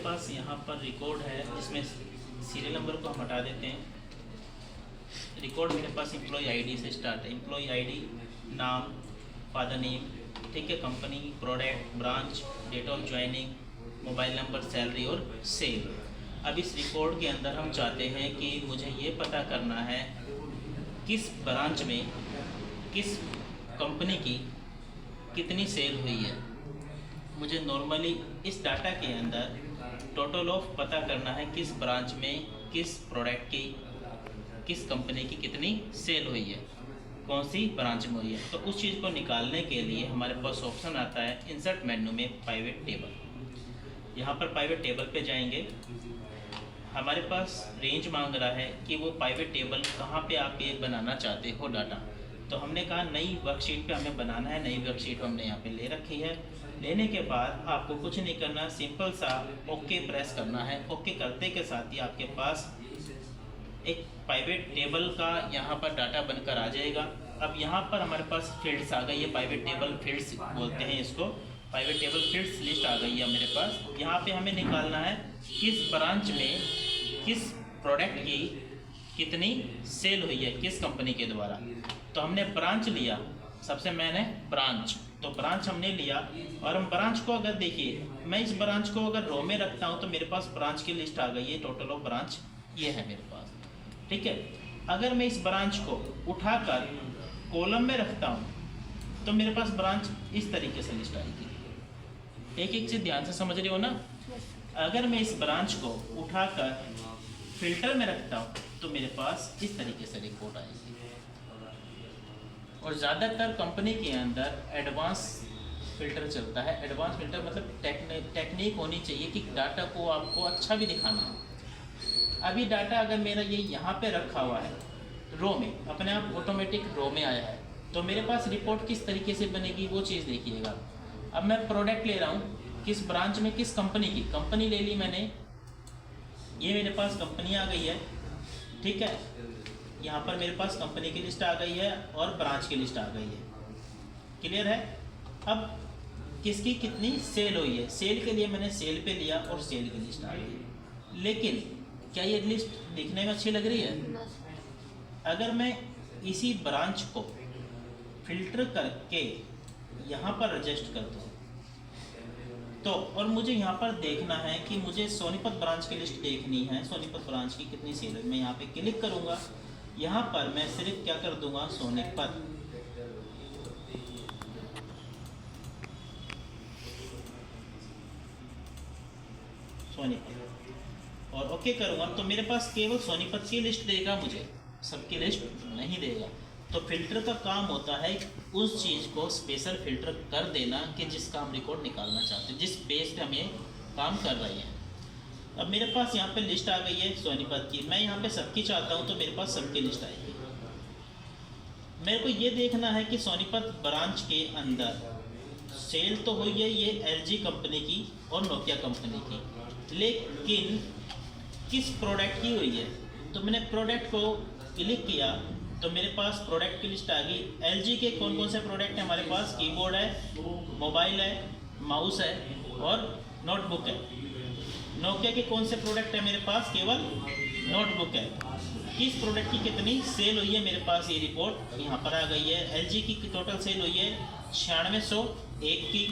पास यहाँ पर रिकॉर्ड है जिसमें सीरियल नंबर को हम हटा देते हैं। रिकॉर्ड मेरे पास एम्प्लॉय आईडी से स्टार्ट है। एम्प्लॉय आईडी, नाम, फादर नेम, ठीक है, company, product, branch, date of joining, mobile number, salary और सेल। अब इस रिकॉर्ड के अंदर हम चाहते हैं कि मुझे ये पता करना है किस ब्रांच में किस कंपनी की कितनी सेल हुई है। मुझे नॉर्मली इस डाटा के अंदर टोटल ऑफ पता करना है किस ब्रांच में किस प्रोडक्ट की किस कंपनी की कितनी सेल हुई है, कौन सी ब्रांच में हुई है। तो उस चीज़ को निकालने के लिए हमारे पास ऑप्शन आता है इंसर्ट मेन्यू में पाइवेट टेबल। यहाँ पर पाइवेट टेबल पे जाएंगे। हमारे पास रेंज मांग रहा है कि वो पाइवेट टेबल कहाँ पे आप ये बनाना चाहते हो डाटा। तो हमने कहा नई वर्कशीट पे हमें बनाना है। नई वर्कशीट हमने यहाँ पे ले रखी है। लेने के बाद आपको कुछ नहीं करना, सिंपल सा ओके प्रेस करना है। ओके करते के साथ ही आपके पास एक पाइवेट टेबल का यहाँ पर डाटा बनकर आ जाएगा। अब यहाँ पर हमारे पास फील्ड्स आ गई है, पाइवेट टेबल फील्ड्स बोलते हैं इसको। पाइवेट टेबल फील्ड्स लिस्ट आ गई है मेरे पास। यहाँ पे हमें निकालना है किस ब्रांच में किस प्रोडक्ट की कितनी सेल हुई है, किस कंपनी के द्वारा। तो हमने ब्रांच लिया, सबसे मैंने ब्रांच, तो ब्रांच हमने लिया। और हम ब्रांच को अगर देखिए, मैं इस ब्रांच को अगर रो में रखता हूँ तो मेरे पास ब्रांच की लिस्ट आ गई है। टोटल ऑफ ब्रांच ये है मेरे पास, ठीक है। अगर मैं इस ब्रांच को उठाकर कॉलम में रखता हूँ तो मेरे पास ब्रांच इस तरीके से लिस्ट आएगी। एक एक चीज़ ध्यान से समझ रहे हो ना। अगर मैं इस ब्रांच को उठाकर फिल्टर में रखता हूँ तो मेरे पास इस तरीके से रिपोर्ट आएगी। और ज़्यादातर कंपनी के अंदर एडवांस फिल्टर चलता है। एडवांस फिल्टर मतलब टेक्निक होनी चाहिए कि डाटा को आपको अच्छा भी दिखाना है। अभी डाटा अगर मेरा ये यहाँ पे रखा हुआ है रो में, अपने आप ऑटोमेटिक रो में आया है, तो मेरे पास रिपोर्ट किस तरीके से बनेगी वो चीज़ देखिएगा। अब मैं प्रोडक्ट ले रहा हूँ, किस ब्रांच में किस कंपनी की, कंपनी ले ली मैंने, ये मेरे पास कंपनी आ गई है, ठीक है। यहाँ पर मेरे पास कंपनी की लिस्ट आ गई है और ब्रांच की लिस्ट आ गई है। क्लियर है। अब किसकी कितनी सेल हुई है, सेल के लिए मैंने सेल पे लिया और सेल की लिस्ट आ गई। लेकिन क्या ये लिस्ट दिखने में अच्छी लग रही है? अगर मैं इसी ब्रांच को फिल्टर करके यहाँ पर एडजस्ट कर दूँ तो, और मुझे यहाँ पर देखना है कि मुझे सोनीपत ब्रांच की लिस्ट देखनी है, सोनीपत ब्रांच की कितनी सेल है। मैं यहाँ पे क्लिक करूँगा, यहाँ पर मैं सिर्फ क्या कर दूँगा, सोनीपत, और ओके करूँगा तो मेरे पास केवल सोनीपत की लिस्ट देगा, मुझे सबकी लिस्ट नहीं देगा। तो फिल्टर का काम होता है उस चीज़ को स्पेशल फिल्टर कर देना कि जिसका हम रिकॉर्ड निकालना चाहते हैं, जिस बेस पे हम ये काम कर रहे हैं। अब मेरे पास यहाँ पे लिस्ट आ गई है सोनीपत की। मैं यहाँ पे सबकी चाहता हूँ तो मेरे पास सबकी लिस्ट आएगी। मेरे को ये देखना है कि सोनीपत ब्रांच के अंदर सेल तो हुई है ये LG कंपनी की और नोकिया कंपनी की, लेकिन किस प्रोडक्ट की हुई है। तो मैंने प्रोडक्ट को क्लिक किया तो मेरे पास प्रोडक्ट की लिस्ट आ गई। LG के कौन कौन से प्रोडक्ट हैं हमारे पास, कीबोर्ड है, मोबाइल है, माउस है और नोटबुक है। नोकिया के कौन से प्रोडक्ट है मेरे पास, केवल नोटबुक है। किस प्रोडक्ट की कितनी सेल हुई है मेरे पास ये रिपोर्ट यहाँ पर आ गई है। LG की टोटल सेल हुई है 9600 एक की,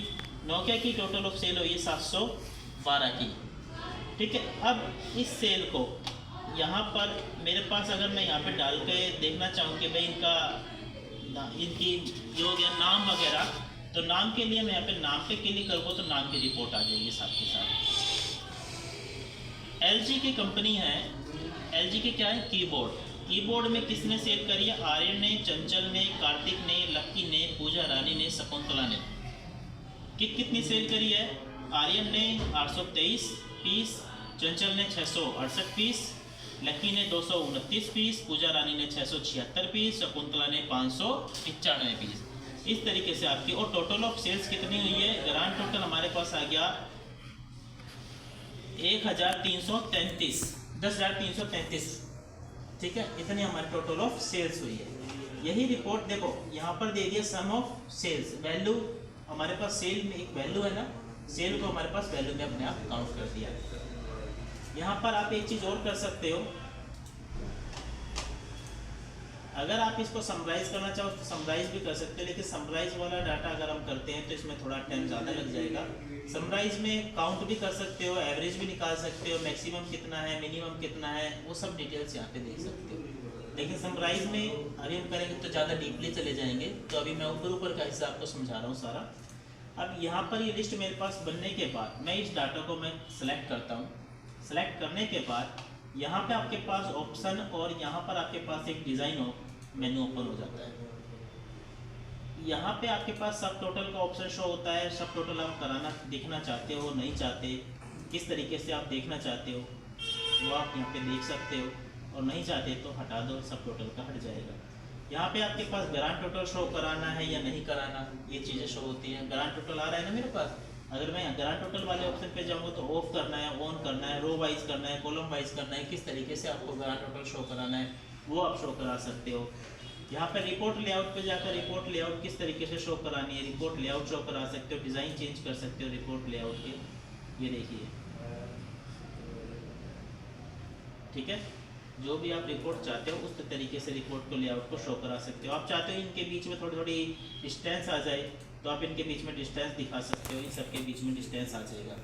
नोकिया की टोटल ऑफ सेल हुई है 712 की, ठीक है। अब इस सेल को यहाँ पर मेरे पास अगर मैं यहाँ पे डाल के देखना चाहूँ कि भाई इनकी जो हो गया नाम वगैरह, तो नाम के लिए मैं यहाँ पे नाम पे क्लिक करूँगा तो नाम की रिपोर्ट आ जाएगी साथ के साथ। LG की कंपनी है, LG के क्या है, कीबोर्ड। कीबोर्ड में किसने सेल करी है, आर्यन ने, चंचल ने, कार्तिक ने, लक्की ने, पूजा रानी ने, शकुंतला ने। कितनी सेल करी है, आर्यन ने 823 पीस, चंचल ने 668 पीस, लक्की ने 229 पीस, पूजा रानी ने 676 पीस, शकुंतला ने 595 पीस। इस तरीके से आपकी, और टोटल ऑफ सेल्स कितनी हुई है, ग्रांड टोटल हमारे पास आ गया 10,333, 10,333, ठीक है। इतनी हमारी टोटल ऑफ सेल्स हुई है। यही रिपोर्ट देखो यहाँ पर दे दिया सम ऑफ सेल्स, वैल्यू हमारे पास सेल में एक वैल्यू है ना, सेल को हमारे पास वैल्यू में अपने आप काउंट कर दिया। यहाँ पर आप एक चीज़ और कर सकते हो, अगर आप इसको समराइज करना चाहो तो समराइज भी कर सकते हो, लेकिन समराइज वाला डाटा अगर हम करते हैं तो इसमें थोड़ा टाइम ज़्यादा लग जाएगा। समराइज में काउंट भी कर सकते हो, एवरेज भी निकाल सकते हो, मैक्सिमम कितना है, मिनिमम कितना है, वो सब डिटेल्स यहाँ पे देख सकते हो। लेकिन समराइज में अभी हम करेंगे तो ज़्यादा डीपली चले जाएंगे, तो अभी मैं ऊपर का हिस्सा आपको समझा रहा हूँ सारा। अब यहाँ पर ये लिस्ट मेरे पास बनने के बाद मैं इस डाटा को मैं सेलेक्ट करता हूँ। सेलेक्ट करने के बाद यहाँ पे आपके पास ऑप्शन और यहाँ पर आपके पास एक डिज़ाइन मेन्यू ओपन हो जाता है। यहाँ पे आपके पास सब टोटल का ऑप्शन शो होता है। सब टोटल आप कराना देखना चाहते हो, नहीं चाहते, किस तरीके से आप देखना चाहते हो वो आप यहाँ पे देख सकते हो, और नहीं चाहते तो हटा दो, सब टोटल का हट जाएगा। यहाँ पे आपके पास ग्रांड टोटल शो कराना है या नहीं कराना, ये चीज़ें शो होती हैं। ग्रांड टोटल आ रहा है ना मेरे पास, अगर मैं ग्रांड टोटल वाले ऑप्शन पे जाऊँगा तो ऑफ करना है, ऑन करना है, रो वाइज करना है, कॉलम वाइज करना है, किस तरीके से आपको ग्रांड टोटल शो कराना है वो आप शो करा सकते हो। यहाँ पर रिपोर्ट लेआउट पे जाकर रिपोर्ट लेआउट किस तरीके से शो करानी है, रिपोर्ट लेआउट शो करा सकते हो, डिज़ाइन चेंज कर सकते हो रिपोर्ट लेआउट के, ये देखिए, ठीक है। जो भी आप रिपोर्ट चाहते हो उस तरीके से रिपोर्ट को लेआउट को शो करा सकते हो। आप चाहते हो इनके बीच में थोड़ी थोड़ी डिस्टेंस आ जाए तो आप इनके बीच में डिस्टेंस दिखा सकते हो, इन सब के बीच में डिस्टेंस आ जाएगा।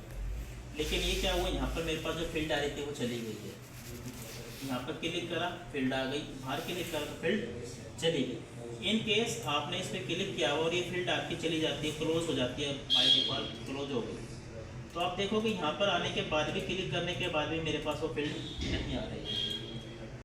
लेकिन ये क्या हुआ, यहाँ पर मेरे पास जो फील्ड आ रही थी वो चली गई है। यहाँ पर क्लिक करा, फील्ड आ गई, बाहर क्लिक करा तो फील्ड चली गई। इन केस आपने इस पर क्लिक किया और ये फील्ड आपकी चली जाती है, क्लोज हो जाती है, बाय डिफॉल्ट क्लोज हो गई, तो आप देखोगे यहाँ पर आने के बाद भी, क्लिक करने के बाद भी मेरे पास वो फील्ड नहीं आ रही है।